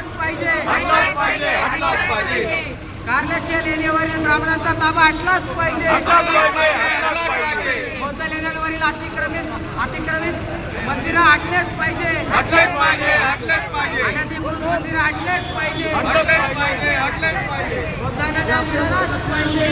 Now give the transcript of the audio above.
हटलाच पाहिजे. कारल्याच्या लेण्यावरील ब्राह्मणांचा ताबा हटलाच पाहिजे. बौद्ध लेण्यांवरील अतिक्रमित मंदिरं हटलेच पाहिजे. अनधिकृत मंदिरं हटलेच पाहिजे. बौद्धांना न्याय मिळालाच पाहिजे.